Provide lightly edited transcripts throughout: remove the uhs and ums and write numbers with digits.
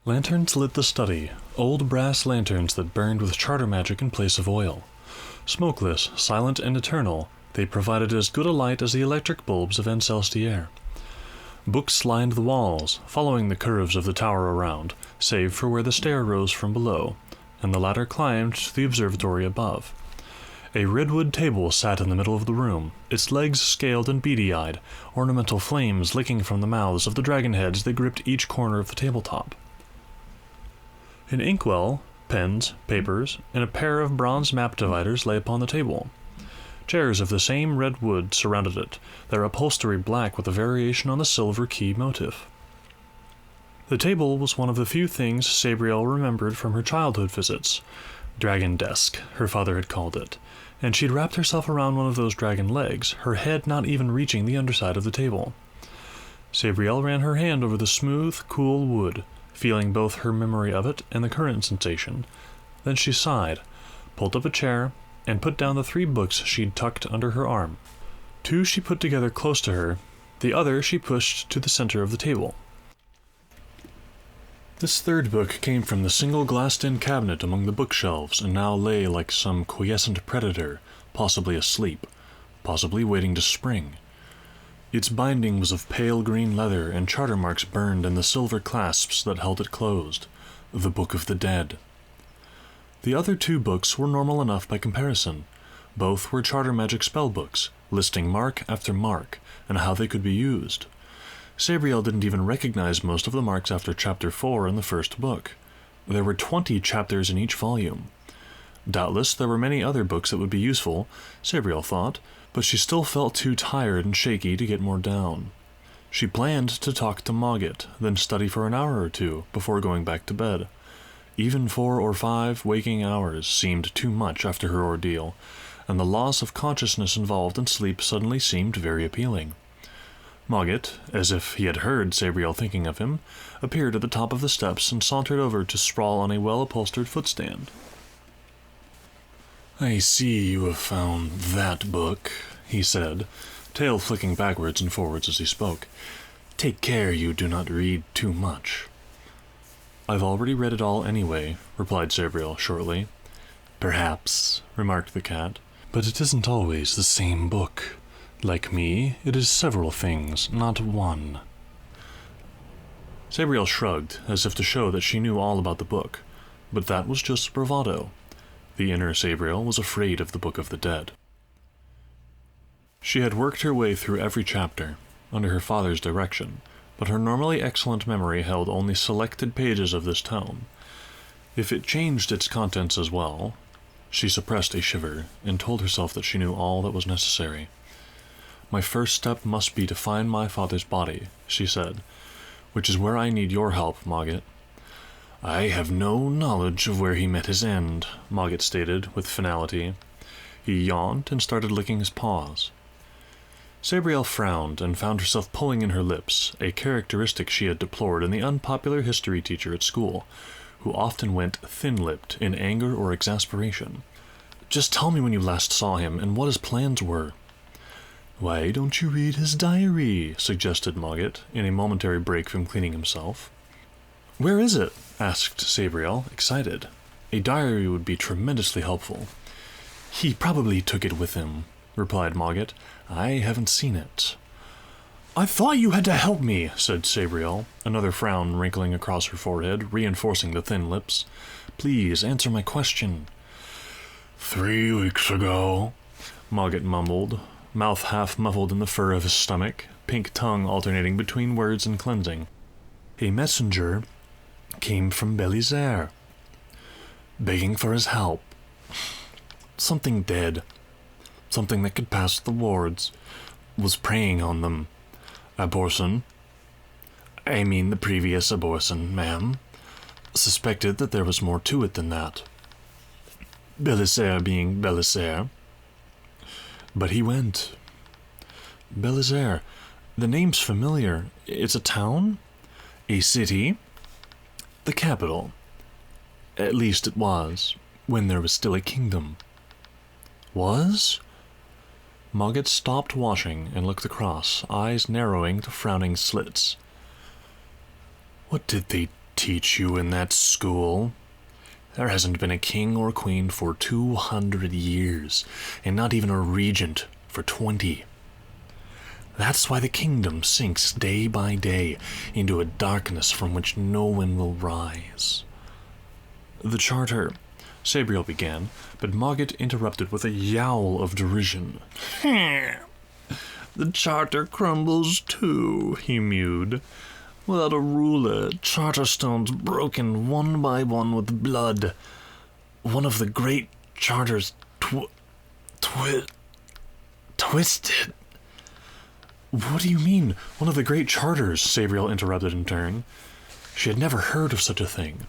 Lanterns lit the study, old brass lanterns that burned with charter magic in place of oil. Smokeless, silent, and eternal, they provided as good a light as the electric bulbs of Encelstier. Books lined the walls, following the curves of the tower around, save for where the stair rose from below, and the ladder climbed to the observatory above. A redwood table sat in the middle of the room, its legs scaled and beady-eyed, ornamental flames licking from the mouths of the dragon heads that gripped each corner of the tabletop. An inkwell, pens, papers, and a pair of bronze map dividers lay upon the table. Chairs of the same red wood surrounded it, their upholstery black with a variation on the silver key motif. The table was one of the few things Sabriel remembered from her childhood visits. Dragon desk, her father had called it, and she'd wrapped herself around one of those dragon legs, her head not even reaching the underside of the table. Sabriel ran her hand over the smooth, cool wood, feeling both her memory of it and the current sensation. Then she sighed, pulled up a chair, and put down the 3 books she'd tucked under her arm. 2 she put together close to her, the other she pushed to the center of the table. This 3rd book came from the single glassed-in cabinet among the bookshelves and now lay like some quiescent predator, possibly asleep, possibly waiting to spring. Its binding was of pale green leather, and charter marks burned in the silver clasps that held it closed. The Book of the Dead. The other 2 books were normal enough by comparison. Both were charter magic spellbooks, listing mark after mark, and how they could be used. Sabriel didn't even recognize most of the marks after Chapter 4 in the first book. There were 20 chapters in each volume. Doubtless there were many other books that would be useful, Sabriel thought, but she still felt too tired and shaky to get more down. She planned to talk to Mogget, then study for an hour or 2 before going back to bed. Even 4 or 5 waking hours seemed too much after her ordeal, and the loss of consciousness involved in sleep suddenly seemed very appealing. Mogget, as if he had heard Sabriel thinking of him, appeared at the top of the steps and sauntered over to sprawl on a well-upholstered footstand. "I see you have found that book," he said, tail flicking backwards and forwards as he spoke. "Take care you do not read too much." "I've already read it all anyway," replied Sabriel shortly. "Perhaps," remarked the cat, "but it isn't always the same book. Like me, it is several things, not one." Sabriel shrugged, as if to show that she knew all about the book, but that was just bravado. The inner Sabriel was afraid of the Book of the Dead. She had worked her way through every chapter, under her father's direction, but her normally excellent memory held only selected pages of this tome. If it changed its contents as well, she suppressed a shiver and told herself that she knew all that was necessary. "My first step must be to find my father's body," she said, "which is where I need your help, Mogget." "I have no knowledge of where he met his end," Mogget stated with finality. He yawned and started licking his paws. Sabriel frowned and found herself pulling in her lips, a characteristic she had deplored in the unpopular history teacher at school, who often went thin-lipped in anger or exasperation. "Just tell me when you last saw him and what his plans were." "Why don't you read his diary?" suggested Mogget, in a momentary break from cleaning himself. "Where is it?" asked Sabriel, excited. A diary would be tremendously helpful. "He probably took it with him," replied Mogget. "I haven't seen it." "I thought you had to help me," said Sabriel, another frown wrinkling across her forehead, reinforcing the thin lips. "Please answer my question." "3 weeks ago," Mogget mumbled, mouth half muffled in the fur of his stomach, pink tongue alternating between words and cleansing. "A messenger came from Belisaire, begging for his help. Something dead, something that could pass the wards, was preying on them. Aborson, I mean the previous Aborson, ma'am, suspected that there was more to it than that. Belisaire being Belisaire. But he went. Belisaire, the name's familiar. It's a town? A city? The capital. At least it was, when there was still a kingdom." "Was?" Mogget stopped washing and looked across, eyes narrowing to frowning slits. "What did they teach you in that school? There hasn't been a king or queen for 200 years, and not even a regent for 20. That's why the kingdom sinks day by day into a darkness from which no one will rise. The charter, Sabriel began, but Mogget interrupted with a yowl of derision. The charter crumbles too, he mewed. Without a ruler, charter stones broken one by one with blood. One of the great charters twisted. What do you mean, one of the great charters? Sabriel interrupted in turn. She had never heard of such a thing.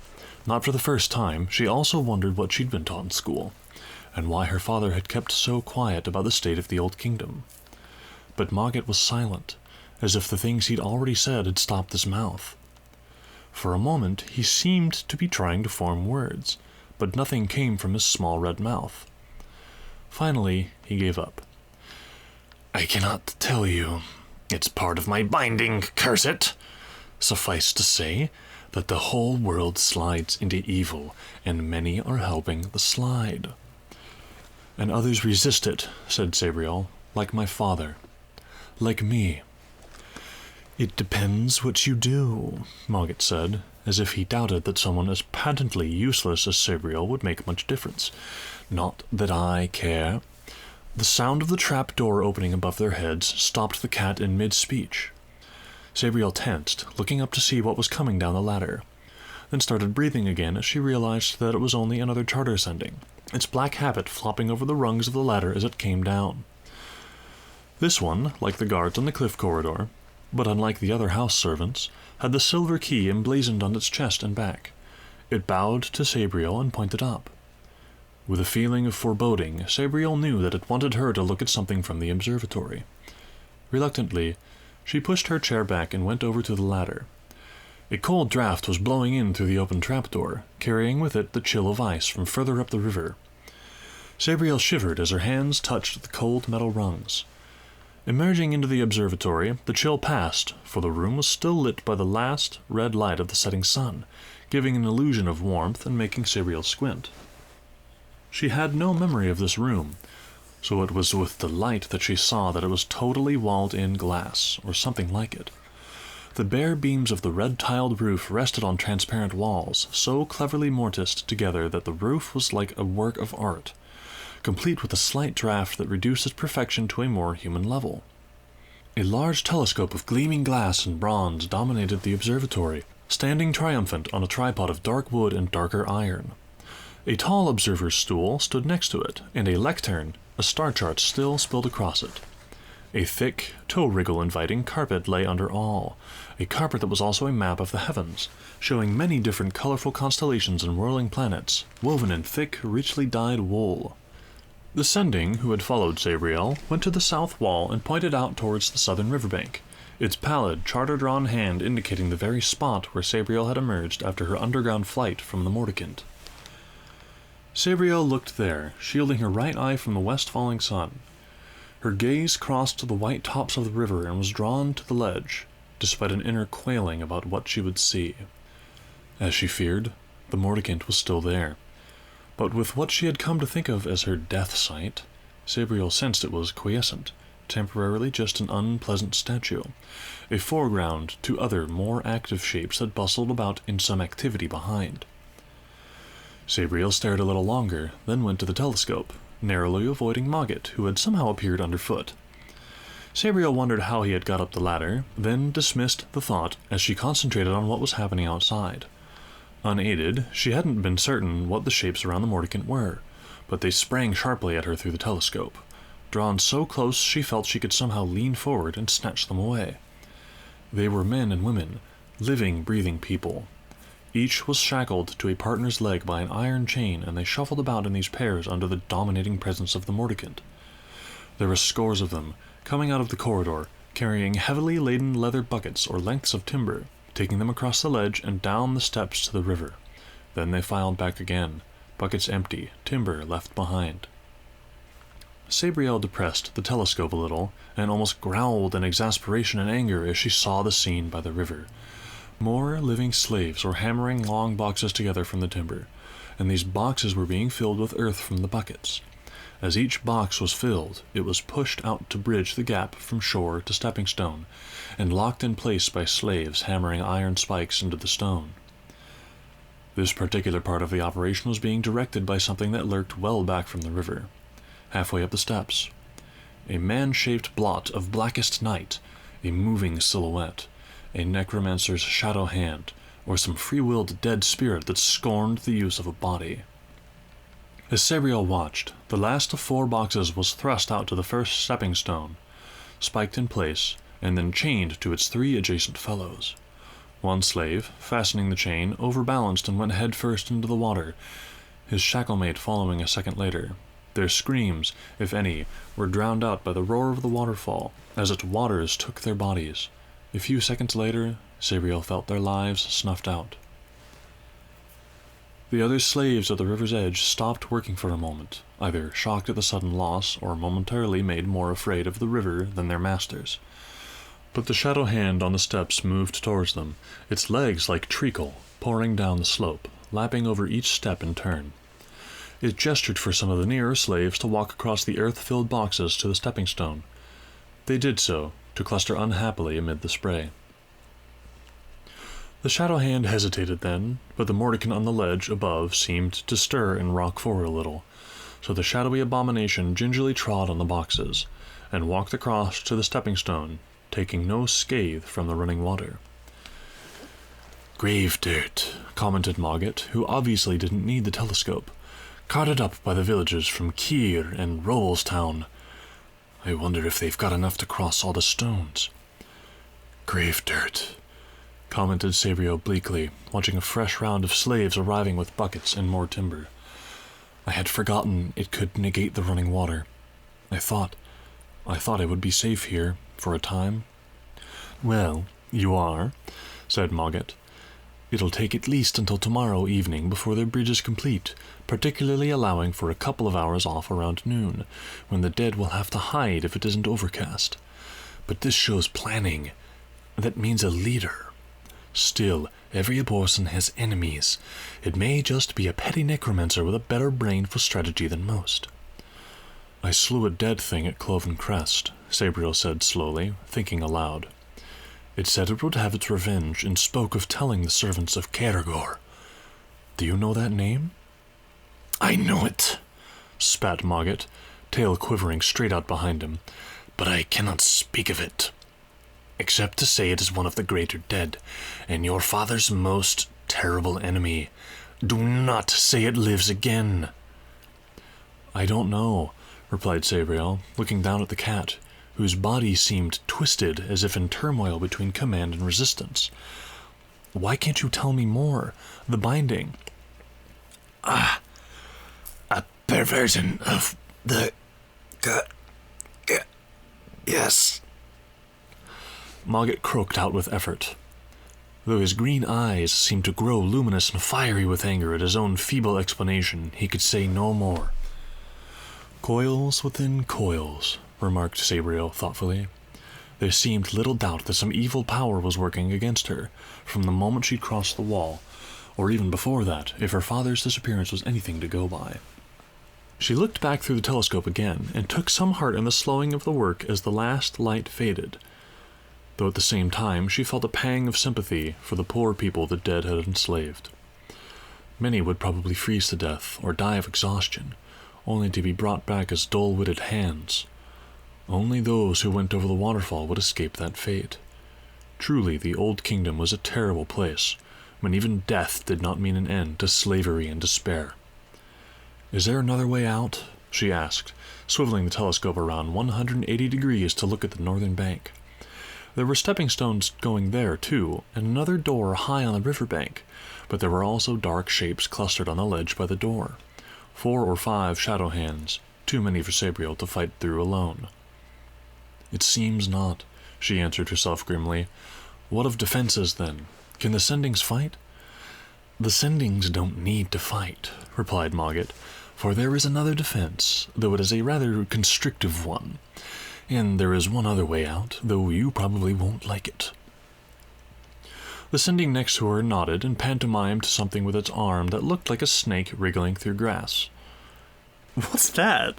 Not for the first time, she also wondered what she'd been taught in school, and why her father had kept so quiet about the state of the Old Kingdom. But Mogget was silent, as if the things he'd already said had stopped his mouth. For a moment, he seemed to be trying to form words, but nothing came from his small red mouth. Finally, he gave up. I cannot tell you. It's part of my binding, curse it! Suffice to say that the whole world slides into evil, and many are helping the slide. And others resist it, said Sabriel, like my father. Like me. It depends what you do, Mogget said, as if he doubted that someone as patently useless as Sabriel would make much difference. Not that I care. The sound of the trap door opening above their heads stopped the cat in mid-speech. Sabriel tensed, looking up to see what was coming down the ladder, then started breathing again as she realized that it was only another charter sending, its black habit flopping over the rungs of the ladder as it came down. This one, like the guards on the cliff corridor, but unlike the other house servants, had the silver key emblazoned on its chest and back. It bowed to Sabriel and pointed up. With a feeling of foreboding, Sabriel knew that it wanted her to look at something from the observatory. Reluctantly, she pushed her chair back and went over to the ladder. A cold draft was blowing in through the open trapdoor, carrying with it the chill of ice from further up the river. Sabriel shivered as her hands touched the cold metal rungs. Emerging into the observatory, the chill passed, for the room was still lit by the last red light of the setting sun, giving an illusion of warmth and making Sabriel squint. She had no memory of this room, so it was with delight that she saw that it was totally walled-in glass, or something like it. The bare beams of the red-tiled roof rested on transparent walls, so cleverly mortised together that the roof was like a work of art, complete with a slight draft that reduced its perfection to a more human level. A large telescope of gleaming glass and bronze dominated the observatory, standing triumphant on a tripod of dark wood and darker iron. A tall observer's stool stood next to it, and a lectern, a star chart still spilled across it. A thick, toe-wriggle-inviting carpet lay under all, a carpet that was also a map of the heavens, showing many different colorful constellations and whirling planets, woven in thick, richly dyed wool. The sending, who had followed Sabriel, went to the south wall and pointed out towards the southern riverbank, its pallid, charter-drawn hand indicating the very spot where Sabriel had emerged after her underground flight from the Mordicant. Sabriel looked there, shielding her right eye from the west-falling sun. Her gaze crossed the white tops of the river and was drawn to the ledge, despite an inner quailing about what she would see. As she feared, the Mordicant was still there. But with what she had come to think of as her death site, Sabriel sensed it was quiescent, temporarily just an unpleasant statue, a foreground to other, more active shapes that bustled about in some activity behind. Sabriel stared a little longer, then went to the telescope, narrowly avoiding Mogget, who had somehow appeared underfoot. Sabriel wondered how he had got up the ladder, then dismissed the thought as she concentrated on what was happening outside. Unaided, she hadn't been certain what the shapes around the Mordicant were, but they sprang sharply at her through the telescope. Drawn so close she felt she could somehow lean forward and snatch them away. They were men and women, living, breathing people. Each was shackled to a partner's leg by an iron chain, and they shuffled about in these pairs under the dominating presence of the Mordicant. There were scores of them, coming out of the corridor, carrying heavily laden leather buckets or lengths of timber, taking them across the ledge and down the steps to the river. Then they filed back again, buckets empty, timber left behind. Sabriel depressed the telescope a little, and almost growled in exasperation and anger as she saw the scene by the river. More living slaves were hammering long boxes together from the timber, and these boxes were being filled with earth from the buckets. As each box was filled, it was pushed out to bridge the gap from shore to stepping stone, and locked in place by slaves hammering iron spikes into the stone. This particular part of the operation was being directed by something that lurked well back from the river, halfway up the steps. A man-shaped blot of blackest night, a moving silhouette, a necromancer's shadow hand, or some free-willed dead spirit that scorned the use of a body. As Sabriel watched, the last of 4 boxes was thrust out to the first stepping stone, spiked in place, and then chained to its 3 adjacent fellows. One slave, fastening the chain, overbalanced and went headfirst into the water, his shacklemate following a second later. Their screams, if any, were drowned out by the roar of the waterfall as its waters took their bodies. A few seconds later, Sabriel felt their lives snuffed out. The other slaves at the river's edge stopped working for a moment, either shocked at the sudden loss or momentarily made more afraid of the river than their masters. But the shadow hand on the steps moved towards them, its legs like treacle, pouring down the slope, lapping over each step in turn. It gestured for some of the nearer slaves to walk across the earth-filled boxes to the stepping stone. They did so, to cluster unhappily amid the spray. The shadow hand hesitated then, but the Mordekin on the ledge above seemed to stir and rock forward a little, so the shadowy abomination gingerly trod on the boxes, and walked across to the stepping stone, taking no scathe from the running water. "Grave dirt," commented Mogget, who obviously didn't need the telescope, "carted up by the villagers from Keir and Rollstown. I wonder if they've got enough to cross all the stones." "Grave dirt," commented Sabriel bleakly, watching a fresh round of slaves arriving with buckets and more timber. "I had forgotten it could negate the running water. I thought I would be safe here, for a time." "Well, you are," said Mogget. "It'll take at least until tomorrow evening before their bridge is complete, particularly allowing for a couple of hours off around noon, when the dead will have to hide if it isn't overcast. But this shows planning. That means a leader. Still, every abortion has enemies. It may just be a petty necromancer with a better brain for strategy than most." "I slew a dead thing at Cloven Crest," Sabriel said slowly, thinking aloud. "It said it would have its revenge, and spoke of telling the servants of Caragor. Do you know that name?" "I know it," spat Mogget, tail quivering straight out behind him, "but I cannot speak of it, except to say it is one of the greater dead, and your father's most terrible enemy. Do not say it lives again." "I don't know," replied Sabriel, looking down at the cat, whose body seemed twisted as if in turmoil between command and resistance. "Why can't you tell me more? The binding." "A perversion of the... yes." Mogget croaked out with effort, though his green eyes seemed to grow luminous and fiery with anger at his own feeble explanation. He could say no more. "Coils within coils," remarked Sabriel thoughtfully. There seemed little doubt that some evil power was working against her, from the moment she'd crossed the wall, or even before that, if her father's disappearance was anything to go by. She looked back through the telescope again, and took some heart in the slowing of the work as the last light faded, though at the same time she felt a pang of sympathy for the poor people the dead had enslaved. Many would probably freeze to death or die of exhaustion, only to be brought back as dull-witted hands. Only those who went over the waterfall would escape that fate. Truly, the Old Kingdom was a terrible place, when even death did not mean an end to slavery and despair. "Is there another way out?" she asked, swiveling the telescope around 180 degrees to look at the northern bank. There were stepping stones going there, too, and another door high on the riverbank, but there were also dark shapes clustered on the ledge by the door. 4 or 5 shadow hands, too many for Sabriel to fight through alone. "It seems not," she answered herself grimly. "What of defenses, then? Can the Sendings fight?" "The Sendings don't need to fight," replied Mogget, "for there is another defense, though it is a rather constrictive one. And there is one other way out, though you probably won't like it." The sending next to her nodded and pantomimed something with its arm that looked like a snake wriggling through grass. "What's that?"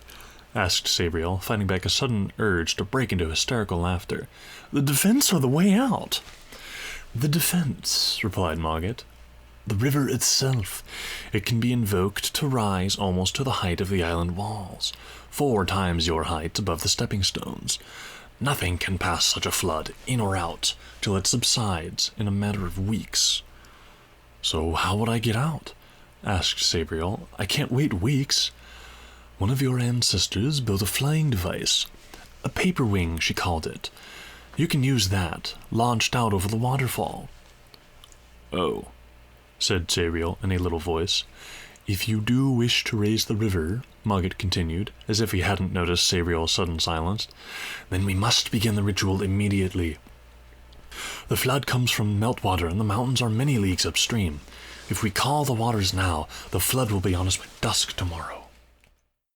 asked Sabriel, fighting back a sudden urge to break into hysterical laughter. "The defense or the way out?" "The defense," replied Mogget. "The river itself. It can be invoked to rise almost to the height of the island walls, 4 times your height above the stepping stones. Nothing can pass such a flood, in or out, till it subsides in a matter of weeks." "So how would I get out?" asked Sabriel. "I can't wait weeks." "One of your ancestors built a flying device. A paper wing, she called it. You can use that, launched out over the waterfall." "Oh," said Sabriel in a little voice. "If you do wish to raise the river," Mogget continued, as if he hadn't noticed Sabriel's sudden silence, "then we must begin the ritual immediately. The flood comes from meltwater, and the mountains are many leagues upstream. If we call the waters now, the flood will be on us by dusk tomorrow."